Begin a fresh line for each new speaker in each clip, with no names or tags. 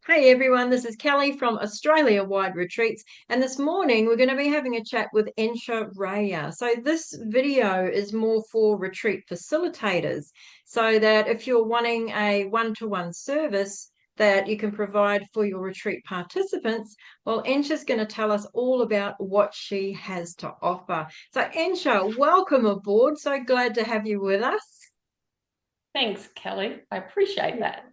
Hey everyone, this is Kelly from Australia Wide Retreats, and this morning we're going to be having a chat with Ensha. So this video is more for retreat facilitators, so that if you're wanting a one-to-one service that you can provide for your retreat participants, well, Ensha's going to tell us all about what she has to offer. So Ensha, welcome aboard. So glad to have you with us.
Thanks, Kelly. I appreciate that.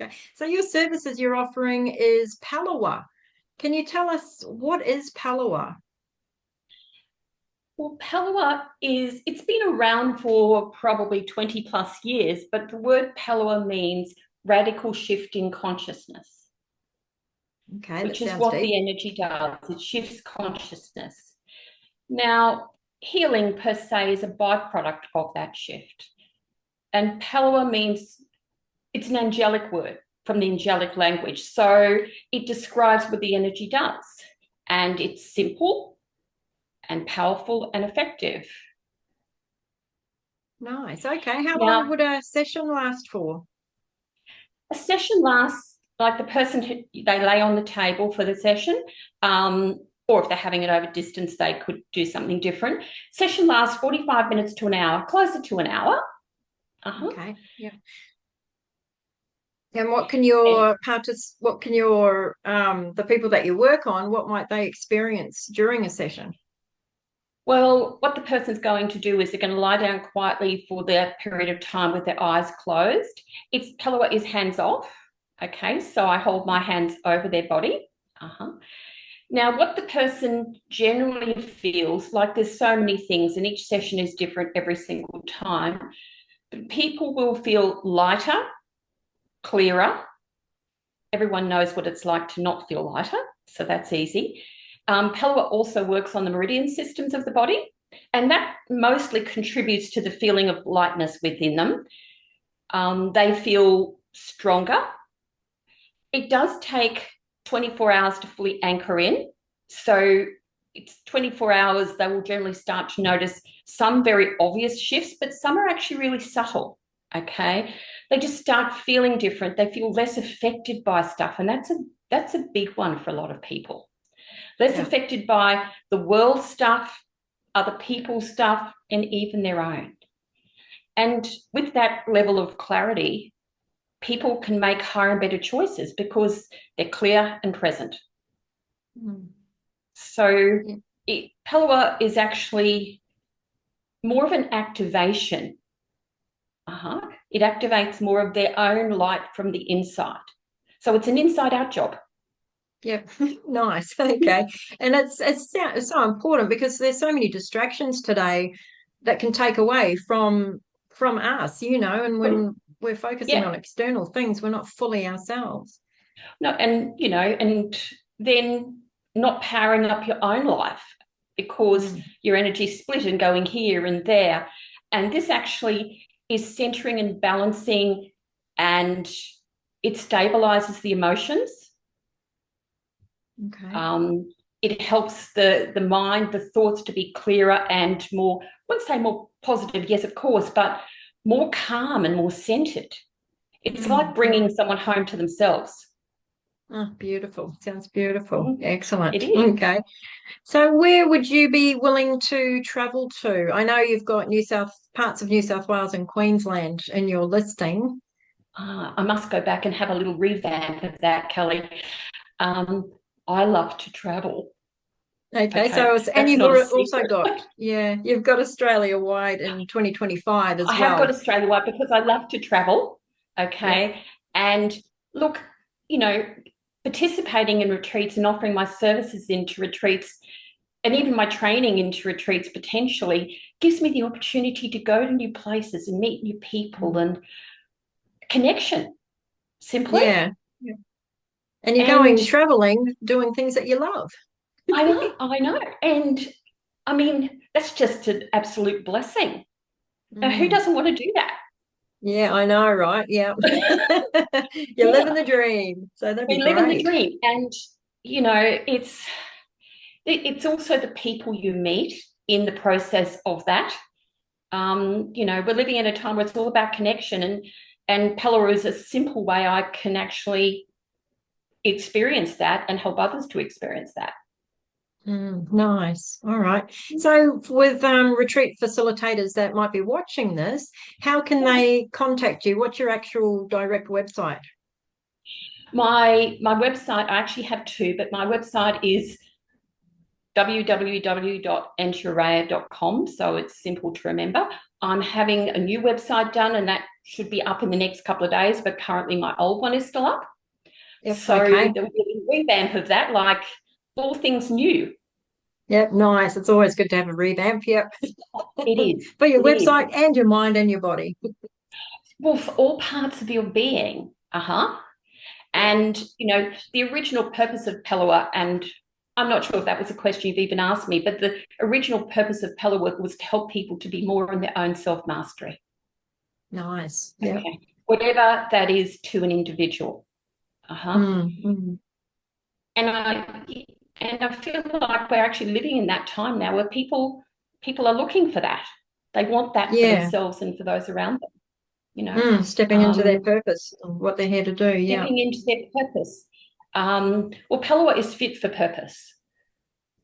Okay. So your services you're offering is Pellowah. Can you tell us what is Pellowah?
Well, Pellowah it's been around for probably 20 plus years, but the word Pellowah means radical shift in consciousness,
Okay, that
which is
sounds
what
deep.
the energy does. It shifts consciousness. Now, healing per se is a byproduct of that shift. And Pellowah means it's an angelic word from the angelic language. So it describes what the energy does. And it's simple and powerful and effective.
Nice. Okay, how long
Now,
would a session last for?
a session lasts like the person who they lay on the table for the session, or if they're having it over distance, they could do something different. Session lasts 45 minutes to an hour, closer to an hour. Uh-huh.
Okay, yeah. And
And,
what can your the people that you work on, what might they experience during a session?
well, what the person's going to do is they're going to lie down quietly for that period of time with their eyes closed. It's Pellowah is hands off. Okay, so I hold my hands over their body. Uh-huh. Now, what the person generally feels like there's so many things, and each session is different every single time, but people will feel lighter, clearer. Everyone knows what it's like to not feel lighter, so that's easy. Pellowah also works on the meridian systems of the body, and that mostly contributes to the feeling of lightness within them. They feel stronger. It does take 24 hours to fully anchor in. So it's 24 hours, they will generally start to notice some very obvious shifts, but some are actually really subtle. Okay. They just start feeling different. They feel less affected by stuff. And that's a big one for a lot of people. Less
Yeah.
affected by the world stuff, other people's stuff, and even their own. And with that level of clarity, people can make higher and better choices because they're clear and present.
Mm.
So
Yeah.
Pellowah is actually more of an activation. It activates more of their own light from the inside. So it's an inside out job.
Yep. Nice. Okay. And it's so important because there's so many distractions today that can take away from us, and when we're focusing
Yeah.
on external things, we're not fully ourselves.
No, and then not powering up your own life because
Mm.
your energy's split and going here and there. And this actually is centering and balancing, and it stabilizes the emotions.
Okay.
Um, it helps the mind, the thoughts to be clearer and more, I wouldn't say more positive, yes, of course, but more calm and more centered. It's like
Mm. Mm.
bringing someone home to themselves.
Oh, beautiful. Sounds beautiful.
Mhm. It
Excellent.
is.
Okay. So where would you be willing to travel to? I know you've got parts of New South Wales and Queensland in your listing.
I must go back and have a little revamp of that, Kelly. Um, I love to travel.
Okay,
Okay,
and
that's
you've
not a
also
secret.
got, yeah, you've got Australia wide in 2025
I
as
have got
well.
Australia wide because I love to travel.
Yeah.
Okay. And look, you know, participating in retreats and offering my services into retreats and even my training into retreats potentially gives me the opportunity to go to new places and meet new people
Mm.
and connection simply.
Yeah. Yeah. And you're
And
going traveling, doing things that you love.
I know, I know. And I mean, that's just an absolute blessing. Now, who
Mm.
doesn't want to do that?
Yeah, I know, right? Yeah. You're living
Yeah,
the dream. So that'd be
we live in the
great.
dream. And, you know, it's also the people you meet in the process of that. We're living in a time where it's all about connection and Pellowah is a simple way I can actually experience that and help others to experience that.
Nice. All right. So with retreat facilitators that might be watching this, how can they contact you? What's your actual direct website?
My website, I actually have two, but my website is www.ensha.com, so it's simple to remember. I'm having a new website done, and that should be up in the next couple of days, but currently my old one is still up.
Yep.
So
Okay.
there will be a revamp of that, like all things new.
Yep. Nice. It's always good to have a revamp. Yep.
It is.
For your
It is.
website and your mind and your body.
Well, for all parts of your being. Uh-huh.
Yeah.
And, the original purpose of Pellowah, and I'm not sure if that was a question you've even asked me, but the original purpose of Pellowah was to help people to be more in their own self-mastery.
Nice. Yep.
Okay. Whatever that is to an individual. Uh-huh.
Mm.
And I feel like we're actually living in that time now where people are looking for that. They want that for
Yeah.
themselves and for those around them.
Stepping into their purpose, what they're here to do. Yeah.
Stepping into their purpose. Well, Pellowah is fit for purpose.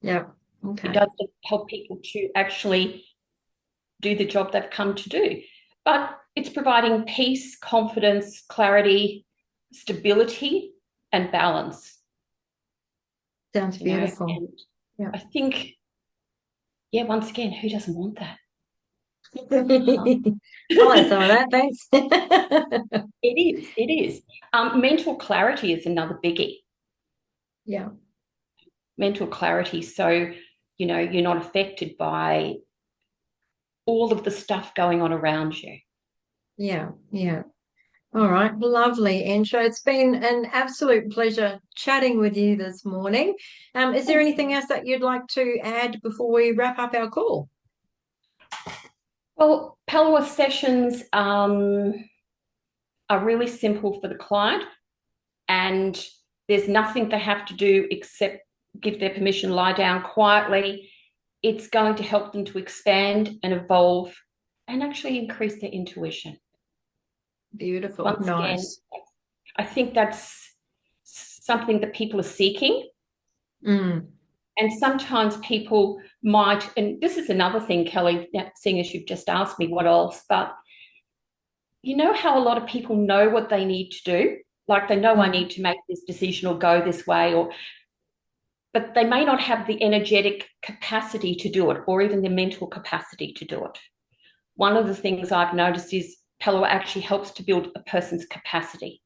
Yeah.
It
Okay.
does help people to actually do the job they've come to do. But it's providing peace, confidence, clarity, stability, and balance.
Sounds beautiful.
And
Yeah.
I think, once again, who doesn't want that?
I like some of that. Thanks.
It is. It is. Mental clarity is another biggie.
Yeah.
Mental clarity. So, you're not affected by all of the stuff going on around you.
Yeah. Yeah. All right. Lovely, Ensha. It's been an absolute pleasure chatting with you this morning. Is there
Thanks.
anything else that you'd like to add before we wrap up our call?
Well, Pellowah sessions are really simple for the client, and there's nothing they have to do except give their permission, lie down quietly. It's going to help them to expand and evolve and actually increase their intuition.
Beautiful.
Once again,
Nice.
I think that's something that people are seeking.
Mm.
And sometimes people might, and this is another thing, Kelly, seeing as you've just asked me what else, but you know how a lot of people know what they need to do? Like they know I need to make this decision or go this way, but they may not have the energetic capacity to do it or even the mental capacity to do it. One of the things I've noticed is Pellowah actually helps to build a person's capacity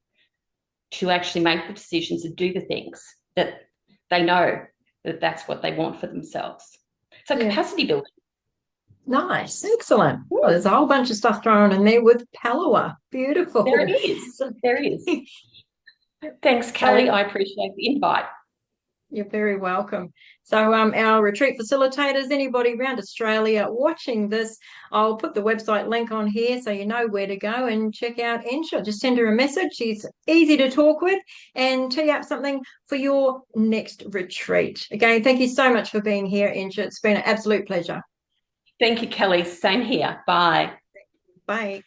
to actually make the decisions and do the things that they know that that's what they want for themselves. So
Yeah.
capacity building.
Nice. Excellent. Well, there's a whole bunch of stuff thrown in there with Pellowah.
There
Beautiful.
it is. There it is. Thanks, Kelly.
So
I appreciate the invite.
you're very welcome. So our retreat facilitators, anybody around Australia watching this, I'll put the website link on here so you know where to go and check out Ensha. Just send her a message. She's easy to talk with and tee up something for your next retreat. Again, thank you so much for being here, Ensha. It's been an absolute pleasure.
Thank you, Kelly. Same here. Bye.
Bye.